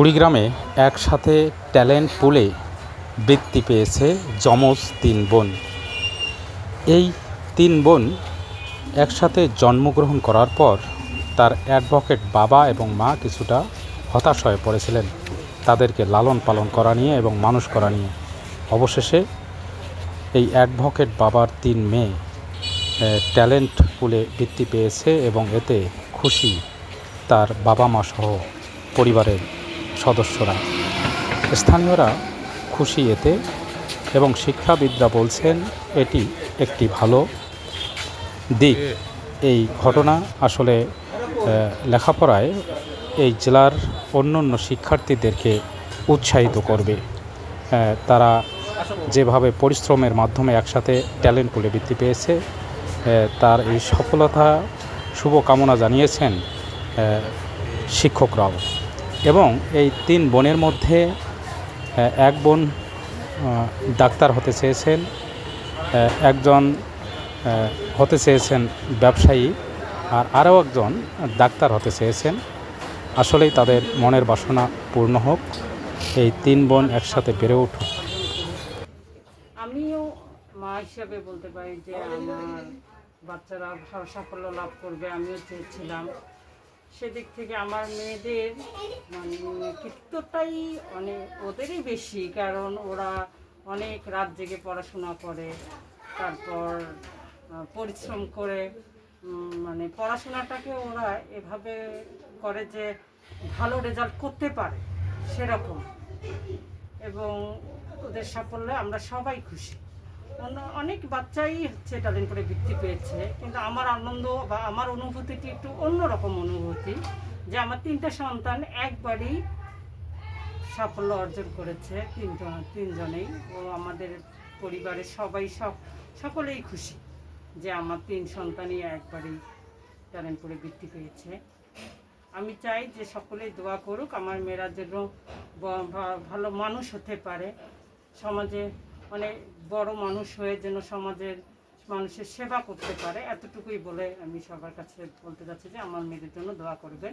কুড়িগ্রামে একসাথে ট্যালেন্ট পুলে বৃত্তি পেয়েছে যমজ তিন বোন। এই তিন বোন একসাথে জন্মগ্রহণ করার পর তার অ্যাডভোকেট বাবা এবং মা কিছুটা হতাশ হয়ে পড়েছিলেন তাদেরকে লালন পালন করা নিয়ে এবং মানুষ করা নিয়ে। অবশেষে এই অ্যাডভোকেট বাবার তিন মেয়ে ট্যালেন্ট পুলে বৃত্তি পেয়েছে এবং এতে খুশি তার বাবা মা সহ পরিবারের সদস্যরা। স্থানীয়রা খুশি এতে এবং শিক্ষাবিদরা বলছেন এটি একটি ভালো দিক। এই ঘটনা আসলে লেখাপড়ায় এই জেলার অন্যান্য শিক্ষার্থীদেরকে উৎসাহিত করবে। তারা যেভাবে পরিশ্রমের মাধ্যমে একসাথে ট্যালেন্ট পুলে বৃত্তি পেয়েছে তার এই সফলতা শুভকামনা জানিয়েছেন শিক্ষকরাও। এবং এই তিন বোনের মধ্যে এক বোন ডাক্তার হতে চেয়েছেন, একজন হতে চেয়েছেন ব্যবসায়ী, আর আরও একজন ডাক্তার হতে চেয়েছেন। আসলেই তাদের মনের বাসনা পূর্ণ হোক, এই তিন বোন একসাথে বেড়ে উঠুক। আমিও মা হিসাবে বলতে পারি যে আমার বাচ্চারা সাফল্য লাভ করবে, আমিও চেয়েছিলাম। সেদিক থেকে আমার মেয়েদের মানে কৃতিত্বটাই অনেক ওদেরই বেশি, কারণ ওরা অনেক রাত জেগে পড়াশোনা করে, তারপর পরিশ্রম করে মানে পড়াশোনাটাকে ওরা এভাবে করে যে ভালো রেজাল্ট করতে পারে সেরকম। এবং ওদের সাফল্যে আমরা সবাই খুশি। অনেক বাচ্চাই ট্যালেন্ট করে বৃত্তি পেয়েছে, কিন্তু আমার আনন্দ বা আমার অনুভূতিটি একটু অন্যরকম অনুভূতি যে আমার তিনটা সন্তান একবারই সাফল্য অর্জন করেছে, তিনজনেই। ও আমাদের পরিবারের সবাই সকলেই খুশি যে আমার তিন সন্তানই একবারই ট্যালেন্ট করে বৃত্তি পেয়েছে। আমি চাই যে সকলেই দোয়া করুক আমার মেয়েরা যেন ভালো মানুষ হতে পারে, সমাজে অনেক বড় মানুষ হয়ে যেন সমাজের মানুষের সেবা করতে পারে। এতটুকুই বলে আমি সবার কাছে বলতে চাচ্ছি যে আমার মেয়েদের জন্য দোয়া করবে,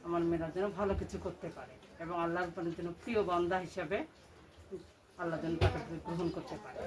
আমার মেয়েরা যেন ভালো কিছু করতে পারে এবং আল্লাহর যেন প্রিয় বান্দা হিসাবে আল্লাহ যেন তাকে গ্রহণ করতে পারে।